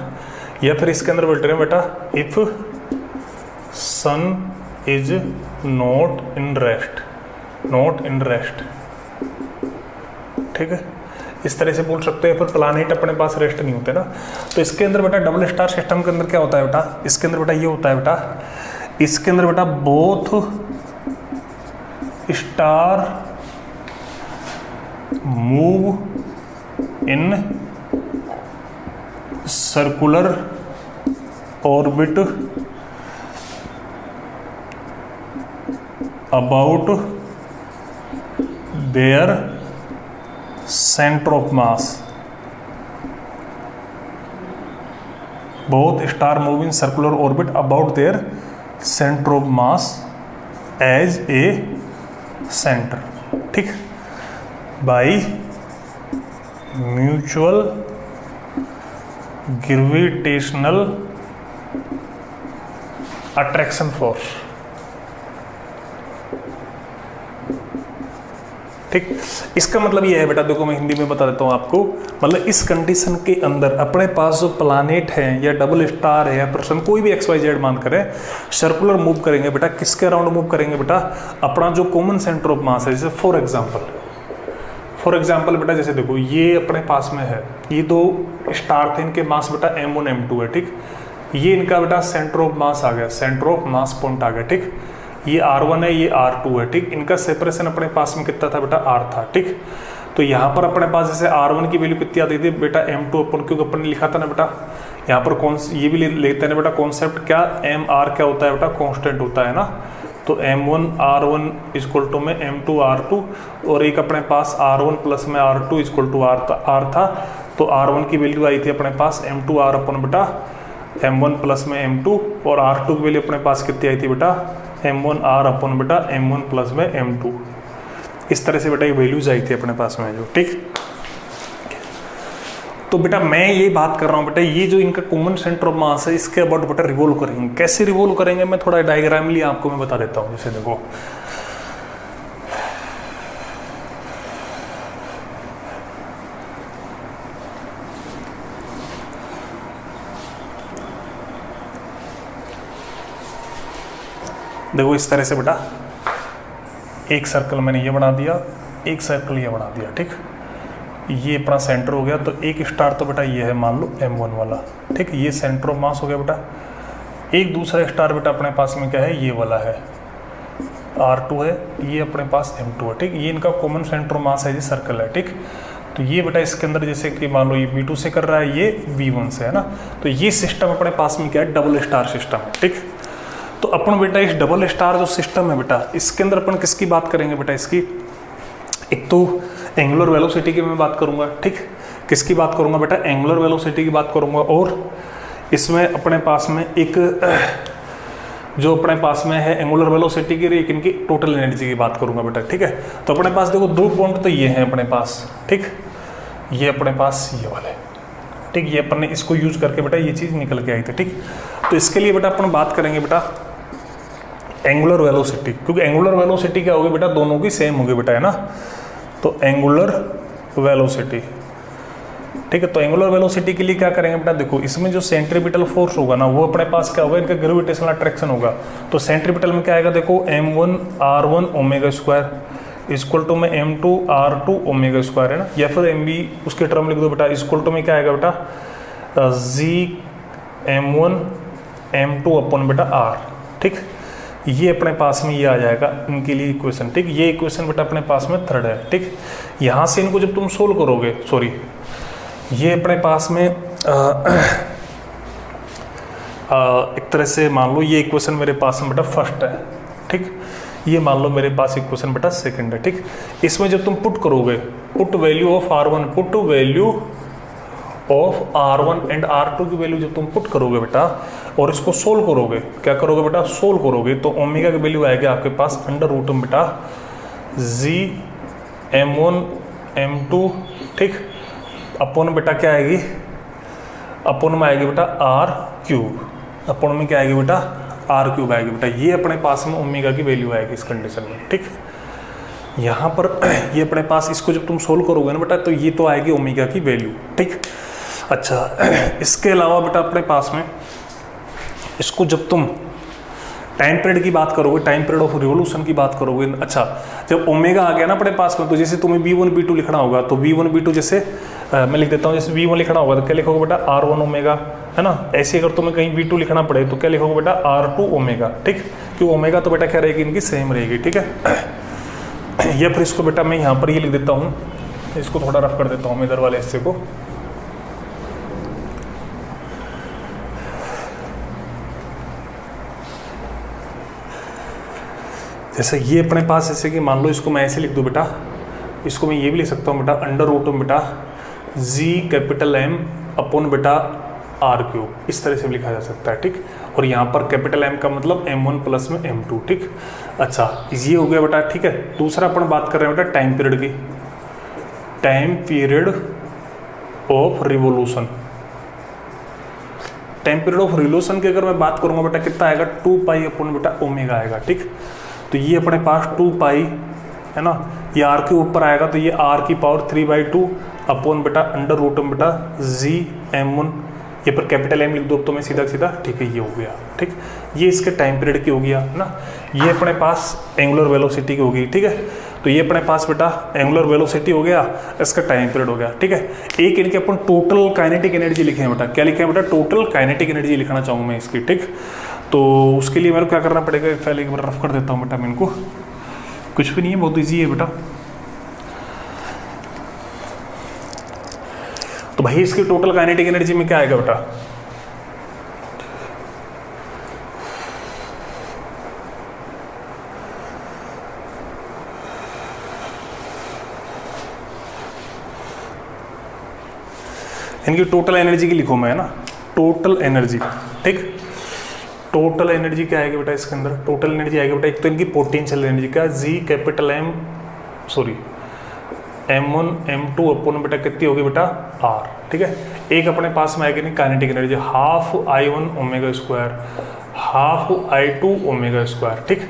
या फिर इसके अंदर बोल रहे हैं बेटा if sun is not in rest, ठीक है। इस तरह से बोल सकते हैं, फिर प्लानेट अपने पास रेस्ट नहीं होते ना। तो इसके अंदर बेटा डबल स्टार सिस्टम के अंदर क्या होता है बेटा, इसके अंदर बेटा ये होता है बेटा, इसके अंदर बेटा both star move in circular orbit about their centre of mass. Both star move in circular orbit about their centre of mass as a centre, ठीक, by mutual gravitational attraction force, ठीक। इसका मतलब ये है बेटा, देखो मैं हिंदी में बता देता हूँ आपको, मतलब इस कंडीशन के अंदर अपने पास जो प्लानेट है या डबल स्टार है या पर्सन कोई भी XYZ मान करें, सर्कुलर मूव करेंगे बेटा, किसके अराउंड मूव करेंगे बेटा, अपना जो कॉमन सेंटर ऑफ मास है। जैसे फॉर एग्जाम्पल बेटा, जैसे देखो ये अपने पास में है, ये दो स्टार थे, इनके मास बेटा M1 M2 है, ठीक। ये इनका बेटा सेंटर ऑफ मास आ गया, सेंटर ऑफ मास पॉइंट आ गया, ठीक। ये R1 है, ये R2 है, ठीक। इनका सेपरेशन अपने पास में कितना था बेटा, R था, ठीक। तो यहाँ पर अपने पास जैसे R1 की वैल्यू कितनी आती थी बेटा M2 अपन, क्योंकि अपन ने लिखा था ना बेटा, यहाँ पर कौन ये भी लेते हैं ना बेटा कॉन्सेप्ट, क्या MR क्या होता है बेटा, कांस्टेंट होता है ना। तो M1 R1 इक्वल टू में M2 R2, और एक अपने पास R1 प्लस में R2 इक्वल टू R था। तो R1 की वैल्यू आई थी अपने पास M2 R अपन बेटा M1 प्लस में M2, और R2 की वैल्यू अपने पास कितनी आई थी बेटा M1 R अपन बेटा M1 प्लस में M2। इस तरह से बेटा ये वैल्यूज आई थी अपने पास में जो, ठीक। तो बेटा मैं ये बात कर रहा हूँ बेटा, ये जो इनका कॉमन सेंटर ऑफ मास है, इसके अबाउट बेटा रिवॉल्व करेंगे। कैसे रिवॉल्व करेंगे मैं थोड़ा डायग्रामली आपको मैं बता देता हूँ। जैसे देखो देखो इस तरह से बेटा एक सर्कल मैंने ये बना दिया, एक सर्कल ये बना दिया, ठीक। ये अपना सेंटर हो गया। तो एक स्टार तो बेटा ये है मान लो M1 वाला, ठीक। ये सेंटर ऑफ मास हो गया बेटा। एक दूसरा स्टार बेटा अपने पास में क्या है, ये वाला है R2 है, ये अपने पास M2 है, ठीक। ये इनका कॉमन सेंटर ऑफ मास है, ये सर्कल है, ठीक। तो ये बेटा इसके अंदर जैसे कि मान लो ये V2 से कर रहा है, ये V1 से है ना। तो ये सिस्टम अपने पास में क्या है, डबल स्टार सिस्टम है, ठीक। तो अपन बेटा इस डबल स्टार जो सिस्टम है बेटा, इसके अंदर अपन किसकी बात करेंगे बेटा, इसकी एक तो एंगुलर वेलोसिटी की मैं बात करूंगा, ठीक। किसकी बात करूंगा बेटा, एंगुलर वेलोसिटी की बात करूंगा। और इसमें अपने पास में एक जो अपने पास में है एंगुलर वेलोसिटी की, एक इनकी टोटल एनर्जी की बात करूंगा बेटा, ठीक है। तो अपने पास देखो दो पॉइंट तो ये हैं अपने पास, ठीक। ये अपने पास ये वाले, ठीक। ये अपन ने इसको यूज करके बेटा ये चीज निकल के आई थी, ठीक। तो इसके लिए बेटा अपन बात करेंगे बेटा एंगुलर वेलोसिटी, क्योंकि एंगुलर वेलोसिटी क्या होगी बेटा, दोनों की सेम होगी बेटा, है ना। तो एंगुलर वेलोसिटी, ठीक है। तो एंगुलर वेलोसिटी के लिए क्या करेंगे बेटा, देखो इसमें जो सेंट्रीपिटल फोर्स होगा ना, वो अपने पास क्या होगा, इनका ग्रेविटेशनल अट्रैक्शन होगा। तो सेंट्रीपिटल में क्या आएगा, देखो M1 R1 omega square, equal to में M2R2 ओमेगा स्क्वायर है ना, या फिर MB उसके टर्म लिख दो बेटा, इक्वल टू में क्या आएगा बेटा GM1 M2 अपन बेटा R, ठीक। ये अपने पास में ये आ जाएगा इनके लिए इक्वेशन, ठीक। ये इक्वेशन बेटा अपने पास में थर्ड है, ठीक। यहाँ से इनको जब तुम सोल्व करोगे, सॉरी ये अपने पास में एक तरह से मान लो ये इक्वेशन मेरे पास में बेटा फर्स्ट है, ठीक। ये मान लो मेरे पास इक्वेशन बेटा सेकंड है, ठीक। इसमें जब तुम पुट करोगे, put value of R1, put value of R1 and R2 की वैल्यू जब तुम पुट करोगे बेटा और इसको सोल्व करोगे, क्या करोगे बेटा, सोल्व करोगे, तो ओमेगा की वैल्यू आएगी आपके पास अंडर रूट में बेटा GM1 M2, ठीक। अपन बेटा क्या आएगी, अपन में आएगी बेटा R3, अपन में क्या आएगी बेटा R3 आएगी बेटा। ये अपने पास में ओमेगा की वैल्यू आएगी इस कंडीशन में, ठीक। यहाँ पर ये अपने पास इसको जब तुम सोल्व करोगे ना बेटा, तो ये तो आएगी ओमेगा की वैल्यू, ठीक। अच्छा, इसके अलावा बेटा अपने पास में इसको जब तुम टाइम पीरियड की बात करोगे, टाइम पीरियड ऑफ रिवोल्यूशन की बात करोगे, अच्छा जब ओमेगा आ गया ना अपने पास में, तो जैसे तुम्हें V1 V2 लिखना होगा, तो V1 V2 जैसे मैं लिख देता हूँ, जैसे V1 लिखना होगा तो क्या लिखोगे बेटा R1 ओमेगा, है ना। ऐसे अगर तुम्हें कहीं V2 लिखना पड़े तो क्या लिखोगे बेटा R2 ओमेगा, ठीक। क्योंकि ओमेगा तो बेटा क्या रहेगी, इनकी सेम रहेगी, ठीक है। या फिर इसको बेटा मैं यहाँ पर ये लिख देता हूँ, इसको थोड़ा रफ कर देता हूँ इधर वाले हिस्से को। जैसे ये अपने पास जैसे कि मान लो इसको मैं ऐसे लिख दूँ बेटा, इसको मैं ये भी लिख सकता हूँ बेटा अंडर रूट में बेटा GM अपन बेटा R3, इस तरह से भी लिखा जा सकता है, ठीक। और यहाँ पर कैपिटल M का मतलब M1 प्लस में M2, ठीक। अच्छा ये हो गया बेटा, ठीक है। दूसरा अपन बात कर रहे हैं बेटा टाइम पीरियड की, time period of revolution. Time period of revolution की अगर मैं बात करूँगा बेटा कितना आएगा, 2 पाई अपन बेटा ओमेगा आएगा, ठीक। तो ये अपने पास 2 पाई है ना, ये R के ऊपर आएगा, तो ये R की पावर 3/2 अपॉन बेटा अंडर रूट में बेटा GM1, ये पर कैपिटल M लिख दो तो मैं सीधा सीधा, ठीक है। ये हो गया, ठीक। ये इसके टाइम पीरियड की हो गया है ना। ये अपने पास एंगुलर वेलोसिटी की होगी, ठीक है। तो ये अपने पास बेटा एंगुलर वेलोसिटी हो गया, इसका टाइम पीरियड हो गया, ठीक है। एक इनके अपन टोटल काइनेटिक एनर्जी लिखे हैं बेटा, क्या लिखे हैं बेटा, टोटल काइनेटिक एनर्जी लिखना चाहूँ मैं इसकी, ठीक। तो उसके लिए मेरे को क्या करना पड़ेगा, पहले एक बार रफ कर देता हूँ बेटा मैं इनको, कुछ भी नहीं है, बहुत ईजी है बेटा। तो भाई इसकी टोटल काइनेटिक एनर्जी में क्या आएगा बेटा, इनकी टोटल एनर्जी की लिखो मैं, है ना, टोटल एनर्जी, ठीक। टोटल एनर्जी क्या आएगी बेटा इसके अंदर, टोटल एनर्जी आएगी बेटा, एक तो इनकी पोटेंशियल एनर्जी का M1 M2 अपन बेटा कितनी होगी बेटा R, ठीक है। एक अपने पास में आएगी नहीं kinetic energy, half I1 omega square, half I2 omega square, ठीक।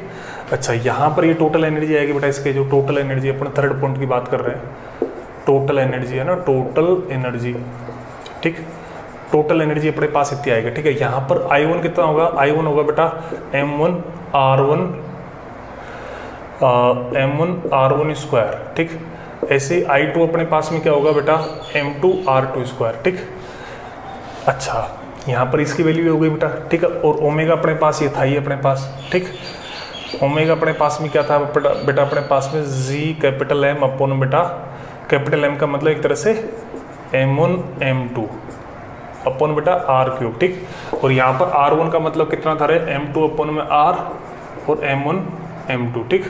अच्छा यहाँ पर ये टोटल एनर्जी आएगी बेटा, इसके जो टोटल एनर्जी अपन थर्ड पॉइंट की बात कर रहे हैं, टोटल एनर्जी है ना, टोटल एनर्जी, ठीक। टोटल एनर्जी अपने पास इतनी आएगी, ठीक है। यहाँ पर I1 कितना होगा, I1 होगा बेटा M1 R1 स्क्वायर, ठीक। ऐसे I2 अपने पास में क्या होगा बेटा M2 R2 स्क्वायर, ठीक। अच्छा यहाँ पर इसकी वैल्यू हो गई बेटा, ठीक है। और ओमेगा अपने पास ये था, ये अपने पास, ठीक। ओमेगा अपने पास में क्या था बेटा अपने पास में GM अपन बेटा कैपिटल M का मतलब एक तरह से M1 M2 अपन बेटा R3, ठीक। और यहाँ पर R1 का मतलब कितना था रे, M2 अपन में R और M1 M2, ठीक।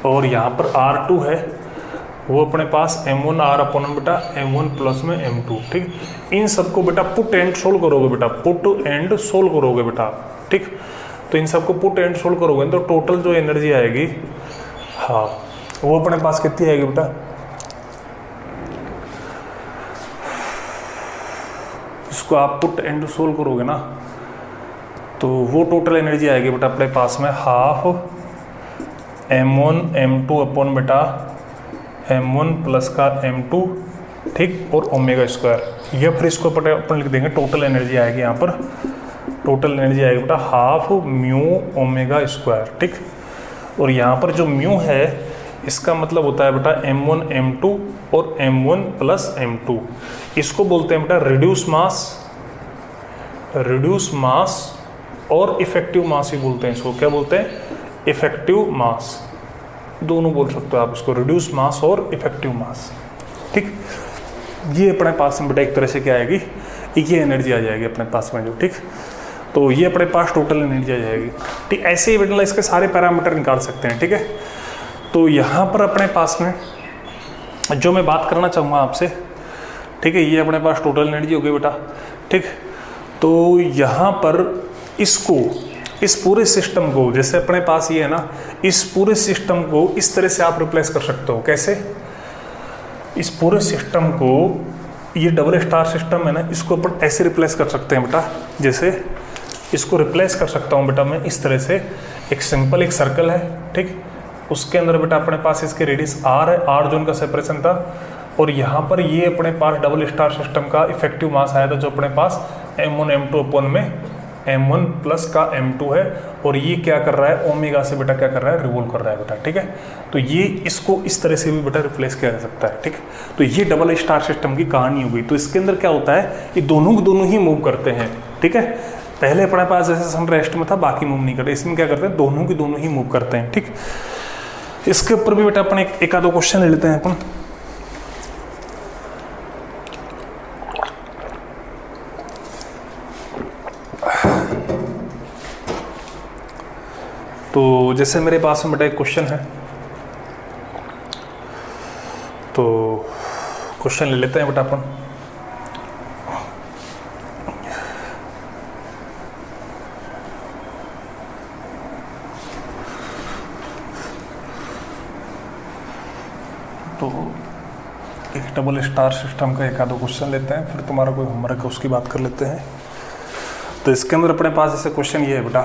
और यहाँ पर R2 है वो अपने पास M1 R अपन बेटा M1 प्लस में M2, ठीक। इन सबको बेटा पुट एंड सोल्व करोगे बेटा, पुट एंड सोल्व करोगे बेटा, ठीक। तो इन सबको पुट एंड सोल्व करोगे तो टोटल जो एनर्जी आएगी, हाँ वो अपने पास कितनी आएगी बेटा, इसको आप पुट एंड सोल्व करोगे ना तो वो टोटल एनर्जी आएगी बेटा अपने पास में हाफ M1 M2 अपन बेटा M1 प्लस का M2, ठीक। और ओमेगा स्क्वायर, ये फिर इसको अपन लिख देंगे, टोटल एनर्जी आएगी यहाँ पर, टोटल एनर्जी आएगी बेटा हाफ म्यू ओमेगा स्क्वायर, ठीक। और यहाँ पर जो म्यू है इसका मतलब होता है बेटा m1 m2 और m1 प्लस m2। इसको बोलते हैं बेटा रिड्यूस मास और इफेक्टिव मास ही बोलते हैं इसको। क्या बोलते हैं? इफेक्टिव मास, दोनों बोल सकते हो आप इसको, रिड्यूस मास और इफेक्टिव मास। ठीक, ये अपने पास में बेटा एक तरह से क्या आएगी, ये एनर्जी आ जाएगी अपने पास में जो। ठीक, तो ये अपने पास टोटल एनर्जी आ जाएगी। ठीक, ऐसे ही बेटा इसके सारे पैरामीटर निकाल सकते हैं। ठीक है, तो यहाँ पर अपने पास में जो मैं बात करना चाहूँगा आपसे, ठीक है, ये अपने पास टोटल एनर्जी हो गई बेटा। ठीक, तो यहाँ पर इसको, इस पूरे सिस्टम को, जैसे अपने पास ये है ना, इस पूरे सिस्टम को इस तरह से आप रिप्लेस कर सकते हो। कैसे? इस पूरे सिस्टम को, ये डबल स्टार सिस्टम है ना, इसको अपन ऐसे रिप्लेस कर सकते हैं बेटा, जैसे इसको रिप्लेस कर सकता हूँ बेटा मैं इस तरह से। एक सिंपल एक सर्कल है, ठीक, उसके अंदर बेटा अपने पास इसके रेडियस r है, r जो उनका सेपरेशन था, और यहाँ पर ये अपने पास डबल स्टार सिस्टम का इफेक्टिव मास आया था जो अपने पास m1 m2 अपन में m1 प्लस का m2 है, और ये क्या कर रहा है, ओमेगा से बेटा क्या कर रहा है, रिवॉल्व कर रहा है बेटा। ठीक है, तो ये इसको इस तरह से भी बेटा रिप्लेस किया जा सकता है। ठीक, तो ये डबल स्टार सिस्टम की कहानी हो गई। तो इसके अंदर क्या होता है, ये दोनों ही मूव करते हैं। ठीक है, पहले अपने पास जैसे सन रेस्ट में था, बाकी मूव नहीं करते, इसमें क्या करते हैं, दोनों ही मूव करते हैं। ठीक, इसके ऊपर भी बेटा अपन एक आधो क्वेश्चन ले लेते हैं अपन। तो जैसे मेरे पास में बेटा एक क्वेश्चन है, तो क्वेश्चन ले लेते हैं बेटा अपन। तो एक डबल स्टार सिस्टम का एक आधो क्वेश्चन लेते हैं, फिर तुम्हारा कोई होमवर्क है उसकी बात कर लेते हैं। तो इसके अंदर अपने पास जैसे क्वेश्चन ये है बेटा,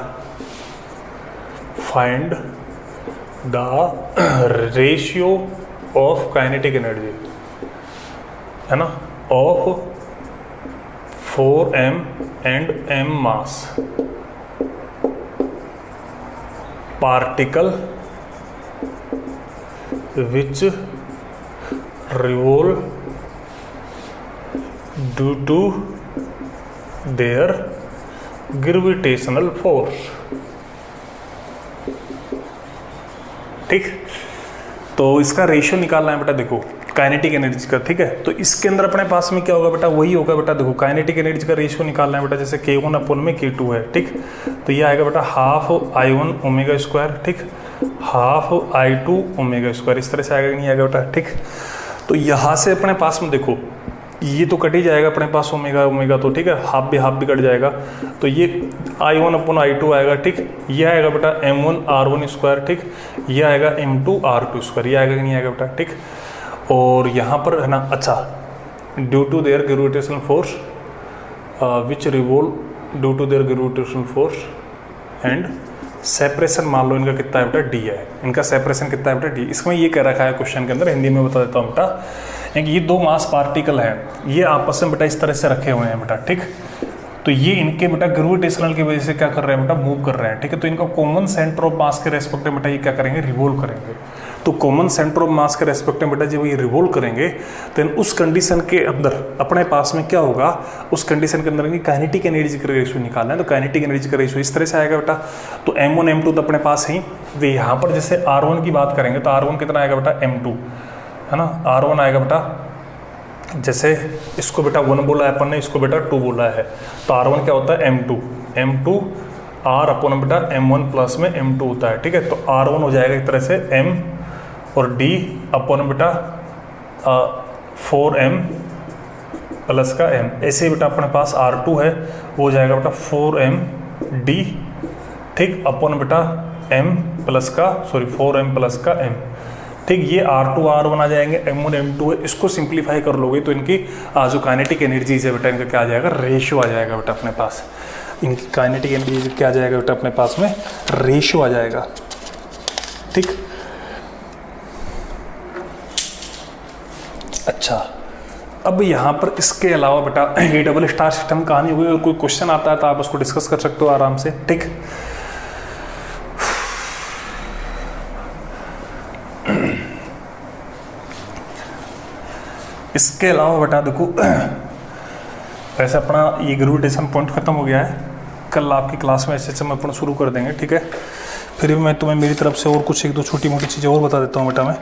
find the ratio of kinetic energy, है ना, of 4m and m mass particle which revolve due to their gravitational force। ठीक, तो इसका रेशियो निकालना है बेटा, देखो काइनेटिक एनर्जी का। ठीक है, तो इसके अंदर अपने पास में क्या होगा बेटा, वही होगा बेटा, देखो काइनेटिक एनर्जी का रेशियो निकालना है बेटा, जैसे K1 अपन में K2 है। ठीक, तो ये आएगा बेटा हाफ I1 ओमेगा स्क्वायर, ठीक, हाफ I2 ओमेगा स्क्वायर, इस तरह से आएगा नहीं आएगा बेटा। ठीक, तो यहाँ से अपने पास में देखो ये तो कट ही जाएगा अपने पास ओमेगा, तो ठीक है, हाफ भी कट जाएगा, तो ये I1 अपन I2 आएगा। ठीक, ये आएगा बेटा M1 R1 स्क्वायर, ठीक, ये आएगा M2 R2 स्क्वायर, ये आएगा कि नहीं आएगा बेटा। ठीक, और यहाँ पर है ना, अच्छा, due to their gravitational force which revolve due to their gravitational force and separation, मान लो इनका कितना है बेटा, डी है, इनका सेपरेशन कितना है बेटा, डी। इसमें ये कह रखा है क्वेश्चन के अंदर, हिंदी में बता देता हूँ बेटा, ये दो मास पार्टिकल हैं, ये आपस में बेटा इस तरह से रखे हुए हैं बेटा। ठीक, तो ये इनके बेटा ग्रेविटेशनल की वजह से क्या कर रहे हैं बेटा, मूव कर रहे हैं। ठीक है, तो इनका कॉमन सेंटर ऑफ मास के रेस्पेक्ट में बेटा ये क्या करेंगे, रिवॉल्व करेंगे। तो कॉमन सेंटर ऑफ मास के रेस्पेक्ट में बेटा जब ये रिवॉल्व करेंगे, तो उस कंडीशन के अंदर अपने पास में क्या होगा, उस कंडीशन के अंदर काइनेटिक एनर्जी का रेशियो निकालना है। तो काइनेटिक एनर्जी का रेशियो इस तरह से आएगा बेटा, तो M1 M2 तो अपने पास ही, तो यहाँ पर जैसे R1 की बात करेंगे तो R1 कितना आएगा बेटा, M2 है ना, R1 आएगा बेटा, जैसे इसको बेटा 1 बोला है अपन ने, इसको बेटा 2 बोला है, तो R1 क्या होता है, M2 R अपन बेटा M1 प्लस में M2 होता है। ठीक है, तो R1 हो जाएगा एक तरह से M और D अपन बेटा 4m प्लस का m, ऐसे बेटा अपने पास R2 है, वो हो जाएगा बेटा 4md, ठीक, अपन बेटा m प्लस का, सॉरी 4m प्लस का m। ठीक, ये R2 R1 आ जाएंगे, M1 M2 है, इसको सिंप्लीफाई कर लोगे तो इनकी जो काइनेटिक एनर्जीज है बेटा, इनका क्या आ जाएगा, रेशियो आ जाएगा बेटा अपने पास, इनकी काइनेटिक एनर्जी क्या आ जाएगा बेटा अपने पास में, रेशियो आ जाएगा। ठीक, अच्छा, अब यहाँ पर इसके अलावा बेटा ये डबल स्टार सिस्टम कहानी हुई, और कोई क्वेश्चन आता है तो आप उसको डिस्कस कर सकते हो आराम से। ठीक, इसके अलावा बेटा देखो वैसे अपना ये ग्रेविटेशन पॉइंट ख़त्म हो गया है, कल आपकी क्लास में ऐसे हम अपन शुरू कर देंगे, ठीक है। फिर भी मैं तुम्हें मेरी तरफ से और कुछ एक दो छोटी मोटी चीज़ें और बता देता हूँ बेटा मैं।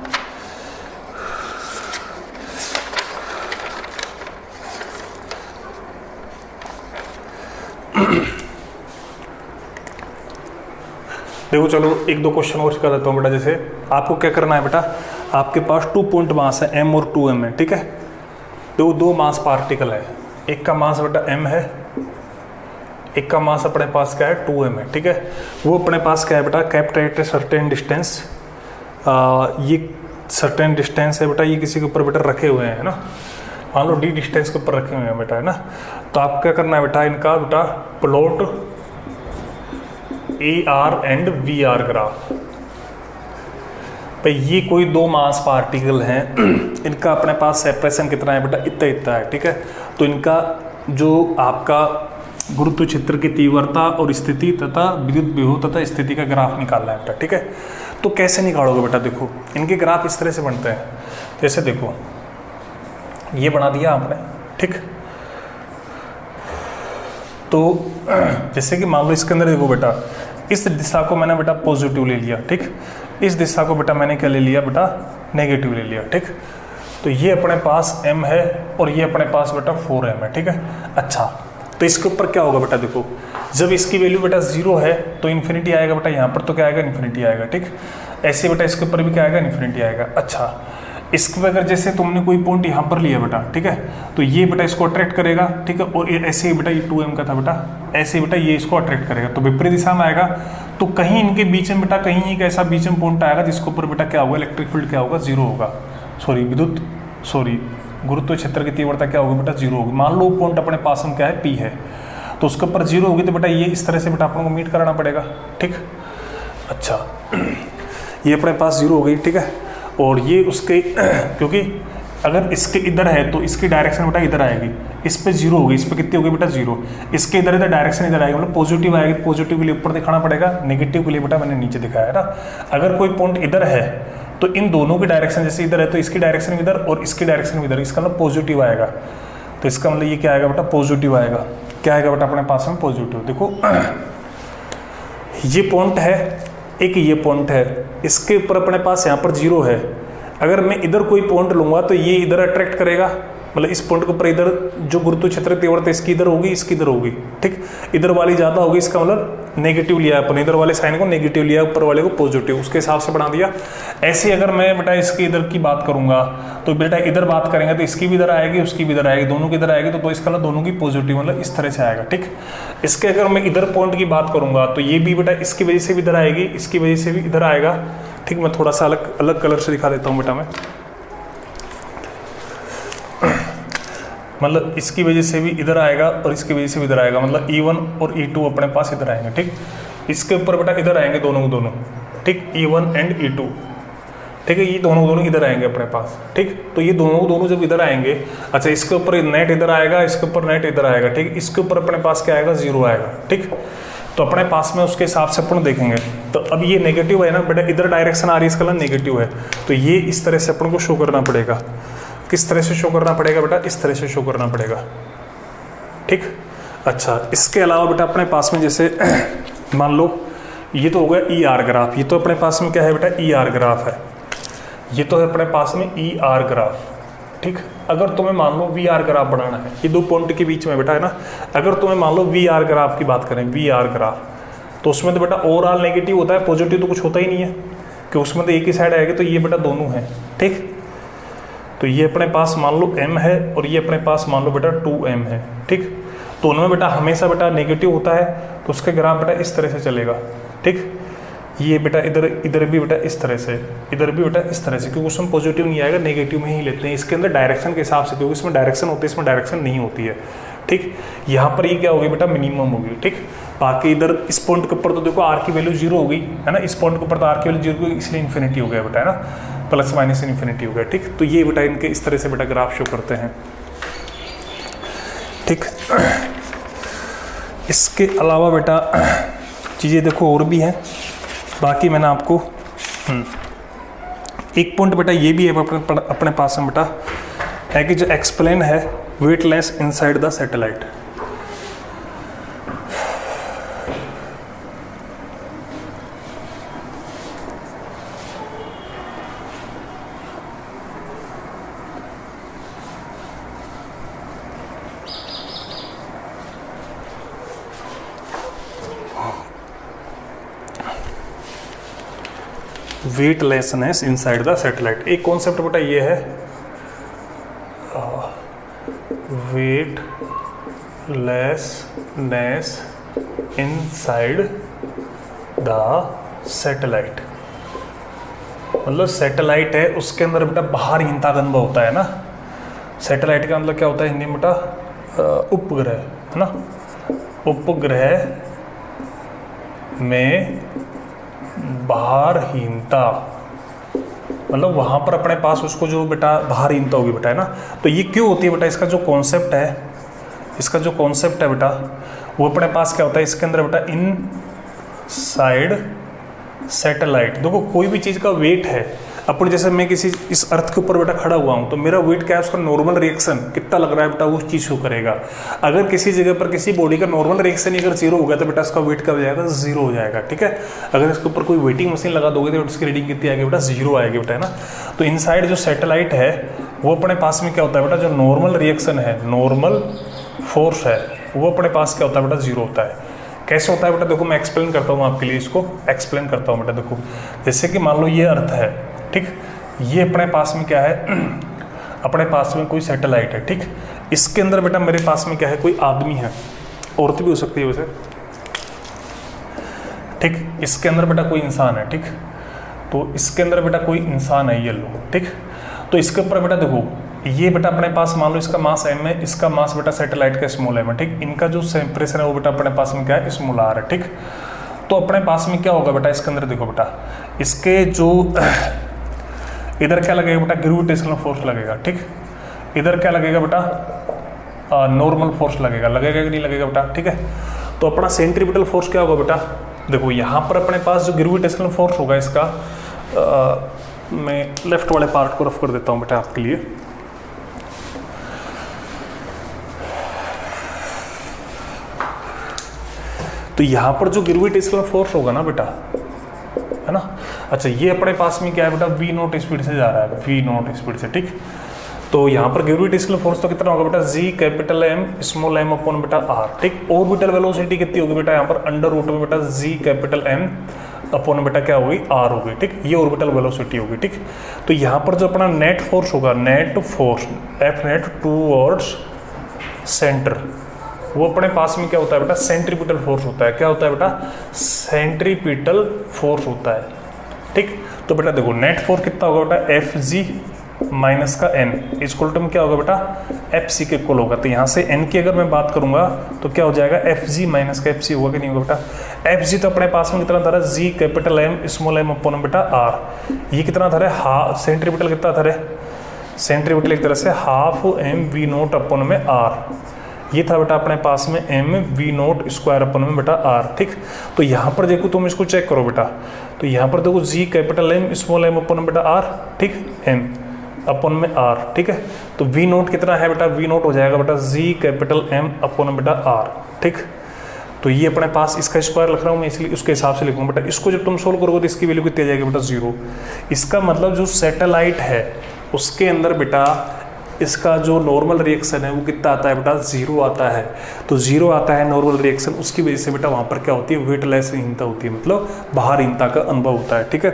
देखो चलो एक दो क्वेश्चन और कर देता हूँ बेटा। जैसे आपको क्या करना है बेटा, आपके पास 2 पॉइंट मास है m और 2m है, ठीक है। तो 2 मास पार्टिकल है, एक का मास बेटा m है, एक का मास अपने पास क्या है 2m है, ठीक है। वो अपने पास क्या है बेटा, केप्ट एट सर्टेन डिस्टेंस, ये सर्टेन डिस्टेंस है बेटा, ये किसी के ऊपर बेटा रखे हुए हैं ना, मान लो d डिस्टेंस के ऊपर रखे हुए हैं बेटा, है ना। तो आपको क्या करना है बेटा, इनका बेटा plot AR and VR graph. भाई ये कोई 2 मास पार्टिकल हैं, इनका अपने पास सेपरेशन कितना है बेटा, इतना इतना है, ठीक है। तो इनका जो आपका गुरुत्व क्षेत्र की तीव्रता और स्थिति तथा विद्युत विभव तथा स्थिति का ग्राफ निकालना है बेटा, ठीक है। तो कैसे निकालोगे बेटा, देखो इनके ग्राफ इस तरह से बनते हैं। जैसे देखो ये बना दिया आपने, ठीक। तो जैसे कि मान लो इसके अंदर देखो बेटा, इस दिशा को मैंने बेटा पॉजिटिव ले लिया, ठीक। इस दिशा को बेटा मैंने क्या ले लिया बेटा, नेगेटिव ले लिया, ठीक। तो ये अपने पास m है और ये अपने पास बेटा 4m है, ठीक है। अच्छा तो इसके ऊपर क्या होगा बेटा, देखो जब इसकी वैल्यू बेटा 0 है तो इन्फिनिटी आएगा बेटा, यहाँ पर तो क्या आएगा, इन्फिनिटी आएगा, ठीक। ऐसे बेटा इसके ऊपर भी क्या आएगा, इन्फिनिटी आएगा। अच्छा इसके अगर जैसे तुमने कोई पॉइंट यहाँ पर लिया बेटा, ठीक है, तो ये बेटा इसको अट्रैक्ट करेगा, ठीक है। और ये ऐसे ही बेटा ये 2m का था बेटा, ऐसे ही बेटा ये इसको अट्रैक्ट करेगा, तो विपरीत दिशा में आएगा। तो कहीं इनके बीच में बेटा कहीं एक ऐसा बीच में पॉइंट आएगा जिसके ऊपर बेटा क्या होगा, इलेक्ट्रिक फील्ड क्या होगा, 0 होगा, गुरुत्व क्षेत्र की तीव्रता क्या होगी बेटा, 0 होगी। मान लो पॉइंट अपने पास में क्या है, P है, तो उसके ऊपर 0 होगी, तो बेटा ये इस तरह से बेटा अपन को मीट कराना पड़ेगा, ठीक। अच्छा ये अपने पास 0 हो गई, ठीक है। और ये उसके क्योंकि अगर इसके इधर है तो इसकी डायरेक्शन बेटा इधर आएगी, इस पे 0 होगी, इस पे कितनी होगी बेटा 0। इसके इधर इधर डायरेक्शन इधर आएगी, मतलब पॉजिटिव आएगी, पॉजिटिव के लिए ऊपर दिखाना पड़ेगा, नेगेटिव के लिए बेटा मैंने नीचे दिखाया ना। अगर कोई पॉइंट इधर है तो इन दोनों की डायरेक्शन जैसे इधर है तो इसकी डायरेक्शन इधर और इसकी डायरेक्शन इधर, इसका मतलब पॉजिटिव आएगा। तो इसका मतलब ये क्या आएगा बेटा, पॉजिटिव आएगा। क्या आएगा बेटा अपने पास में, पॉजिटिव। देखो ये पॉइंट है, एक ये पॉइंट है, इसके ऊपर अपने पास यहाँ पर 0 है। अगर मैं इधर कोई पॉइंट लूंगा तो ये इधर अट्रैक्ट करेगा, मतलब इस पॉइंट के ऊपर इधर जो गुरुत्व क्षेत्र तीव्रता इसकी इधर होगी, इसकी इधर होगी, ठीक। इधर वाली ज़्यादा होगी, इसका मतलब नेगेटिव लिया अपन, इधर वाले साइन को नेगेटिव लिया, ऊपर वाले को पॉजिटिव, उसके हिसाब से बना दिया। ऐसे अगर मैं बेटा इसकी इधर की बात करूंगा तो बेटा इधर बात करेंगे तो इसकी भी इधर आएगी, उसकी भी इधर आएगी, दोनों की इधर आएगी, तो इसका मतलब दोनों की पॉजिटिव, मतलब इस तरह से आएगा, ठीक। इसके अगर मैं इधर पॉइंट की बात करूंगा तो ये भी बेटा इसकी वजह से भी इधर आएगी, इसकी वजह से भी इधर आएगा, ठीक। मैं थोड़ा सा अलग कलर से दिखा देता हूँ बेटा मैं, मतलब इसकी वजह से भी इधर आएगा और इसकी वजह से भी इधर आएगा, मतलब E1 और E2 अपने पास इधर आएंगे, ठीक। इसके ऊपर बेटा इधर आएंगे दोनों, ठीक, E1 एंड E2, ठीक है। ये दोनों इधर आएंगे अपने पास, ठीक। तो ये दोनों जब इधर आएंगे, अच्छा इसके ऊपर नेट इधर आएगा, इसके ऊपर नेट इधर आएगा, ठीक। इसके ऊपर अपने पास क्या आएगा, 0 आएगा, ठीक। तो अपने पास में उसके हिसाब से अपन देखेंगे। तो अब ये नेगेटिव है ना बेटा, इधर डायरेक्शन आ रही है, इसका मतलब नेगेटिव है, तो ये इस तरह से अपन को शो करना पड़ेगा। किस तरह से शो करना पड़ेगा बेटा, इस तरह से शो करना पड़ेगा, ठीक। अच्छा इसके अलावा बेटा अपने पास में जैसे मान लो ये तो हो गया ER ग्राफ, ये तो अपने पास में क्या है बेटा, ER ग्राफ है, ये तो है अपने पास में ER ग्राफ, ठीक। अगर तुम्हें मान लो VR ग्राफ बनाना है, ये 2 पॉइंट के बीच में बेटा है ना, अगर तुम्हें मान लो VR ग्राफ की बात करें, VR ग्राफ, तो उसमें तो बेटा ओवरऑल नेगेटिव होता है, पॉजिटिव तो कुछ होता ही नहीं है, कि उसमें तो एक ही साइड आएगी, तो ये बेटा दोनों है, ठीक। तो ये अपने पास मान लो m है और ये अपने पास मान लो बेटा 2m है, ठीक। दोनों में बेटा हमेशा बेटा नेगेटिव होता है, तो उसके ग्राफ बेटा इस तरह से चलेगा, ठीक। ये बेटा इधर भी बेटा इस तरह से, इधर भी बेटा इस तरह से, क्योंकि उसमें पॉजिटिव नहीं आएगा, नेगेटिव में ही लेते हैं। इसके अंदर डायरेक्शन के हिसाब से, क्योंकि इसमें डायरेक्शन होती है, इसमें डायरेक्शन नहीं होती है, ठीक। यहाँ पर ये क्या होगी बेटा, मिनिमम होगी, ठीक। बाकी इधर इस पॉइंट के ऊपर तो देखो R की वैल्यू 0 होगी, है ना, इस पॉइंट के ऊपर तो R की वैल्यू 0 होगी, इसलिए इन्फिनिटी हो गया बेटा, है ना, प्लस माइनस इन्फिनिटी हो गया, ठीक। तो ये बेटा इनके इस तरह से बेटा ग्राफ शो करते हैं, ठीक। इसके अलावा बेटा चीज़ें देखो और भी हैं, बाकी मैंने आपको एक पॉइंट बेटा ये भी है अपने पास में बेटा, है कि जो एक्सप्लेन है weightless inside the satellite. Weightlessness inside the satellite, एक कॉन्सेप्ट बेटा ये है वेटलेसनेस इनसाइड द सैटेलाइट, मतलब सैटेलाइट है उसके अंदर बेटा बाहरहीनता का अनुभव होता है ना। सैटेलाइट का मतलब क्या होता है हिंदी में बेटा, उपग्रह है ना। उपग्रह में बाहरहीनता, मतलब वहाँ पर अपने पास उसको जो बेटा बाहरहीनता होगी बेटा, है ना। तो ये क्यों होती है बेटा, इसका जो कॉन्सेप्ट है, इसका जो कॉन्सेप्ट है बेटा वो अपने पास क्या होता है इसके अंदर बेटा, इन साइड सैटेलाइट। देखो कोई भी चीज़ का वेट है अपन, जैसे मैं किसी इस अर्थ के ऊपर बेटा खड़ा हुआ हूँ तो मेरा वेट क्या है, उसका नॉर्मल रिएक्शन कितना लग रहा है बेटा वो चीज़ शो करेगा। अगर किसी जगह पर किसी बॉडी का नॉर्मल रिएक्शन अगर जीरो हो गया तो बेटा उसका वेट कब हो जाएगा, जीरो हो जाएगा, ठीक है। अगर इसके ऊपर कोई वेटिंग मशीन लगा दोगे तो उसकी रीडिंग कितनी आएगी बेटा, जीरो आएगी बेटा, है ना। तो इनसाइड जो सैटेलाइट है वो अपने पास में क्या होता है बेटा, जो नॉर्मल रिएक्शन है, नॉर्मल फोर्स है, वो अपने पास क्या होता है बेटा, जीरो होता है। कैसे होता है बेटा, देखो मैं एक्सप्लेन करता हूँ आपके लिए, इसको एक्सप्लेन करता हूँ बेटा। देखो जैसे कि मान लो ये अर्थ है, ठीक, ये अपने पास में क्या है, अपने पास में कोई सैटेलाइट है, ठीक। इसके अंदर बेटा मेरे पास में क्या है, कोई आदमी है, औरत भी हो सकती है वैसे, ठीक। इसके अंदर बेटा कोई इंसान है, ठीक। तो इसके अंदर बेटा कोई इंसान है, ये लो, ठीक। तो इसके ऊपर बेटा देखो ये बेटा अपने पास मान लो इसका मास m है, इसका मास बेटा सैटेलाइट का स्मॉल m है, ठीक। इनका जो प्रेशर है वो बेटा अपने पास में क्या है, स्मॉल r है, ठीक। तो अपने पास में क्या होगा बेटा, इसके अंदर देखो बेटा, इसके जो इधर क्या लगेगा बेटा, ग्रेविटेशनल फोर्स लगेगा, ठीक। इधर क्या लगेगा बेटा, नॉर्मल फोर्स लगेगा, लगेगा कि नहीं लगेगा बेटा, ठीक है। तो अपना सेंट्रीपिटल फोर्स क्या होगा बेटा, देखो यहाँ पर अपने पास जो ग्रेविटेशनल फोर्स होगा इसका, मैं लेफ्ट वाले पार्ट को रफ कर देता हूँ बेटा आपके लिए। तो यहाँ पर जो ग्रेविटेशनल फोर्स होगा ना बेटा, है ना। अच्छा ये अपने पास में क्या है बेटा, v नॉट स्पीड से जा रहा है, v नॉट स्पीड से, ठीक। तो यहाँ पर ग्रेविटेशनल फोर्स तो कितना होगा बेटा, g capital M small m upon बेटा r, ठीक। ऑर्बिटल वेलोसिटी कितनी होगी बेटा, यहाँ पर अंडर रूट में बेटा g कैपिटल M अपॉन बेटा क्या होगी, r होगी, ठीक। ये ऑर्बिटल वेलोसिटी होगी, ठीक। तो यहाँ पर जो अपना नेट फोर्स होगा, net force F net towards centre, वो अपने पास में क्या होता है बेटा, सेंट्रीपिटल फोर्स होता है। क्या होता है बेटा, सेंट्रीपिटल फोर्स होता है, ठीक। तो बेटा देखो नेट फोर्स कितना होगा बेटा, एफ जी माइनस का एन इक्वल टू में क्या होगा बेटा, एफ सी के इक्वल होगा। तो यहाँ से एन की अगर मैं बात करूंगा तो क्या हो जाएगा, एफ जी माइनस का एफ सी होगा कि नहीं होगा बेटा। एफ जी तो अपने पास में कितना धरा, G capital M small m upon बेटा आर। ये कितना धरा है, सेंट्रीपिटल कितना धरा है, सेंट्रीपिटल एक तरह से half M V not upon में आर। ये था बेटा अपने पास में M V not square upon में बेटा आर, ठीक। तो यहाँ पर देखो तुम इसको चेक करो बेटा, तो यहाँ पर देखो G capital M small m upon में बेटा आर, ठीक, एम अपन में आर, ठीक है। तो वी नोट कितना है बेटा, वी नोट हो जाएगा बेटा जी कैपिटल एम अपन में बेटा आर, ठीक। तो ये अपने पास इसका स्क्वायर लिख रहा हूँ मैं, इसलिए उसके हिसाब से लिखूंगा बेटा। इसको जब तुम सोल्व करोगे तो इसकी वैल्यू कितनी आ जाएगी बेटा, जीरो। इसका मतलब जो सैटेलाइट है उसके अंदर बेटा इसका जो नॉर्मल रिएक्शन है वो कितना आता है बेटा, जीरो आता है। तो जीरो आता है नॉर्मल रिएक्शन, उसकी वजह से बेटा वहाँ पर क्या होती है, वेटलेसहीनता होती है, मतलब बाहरहीनता का अनुभव होता है, ठीक है।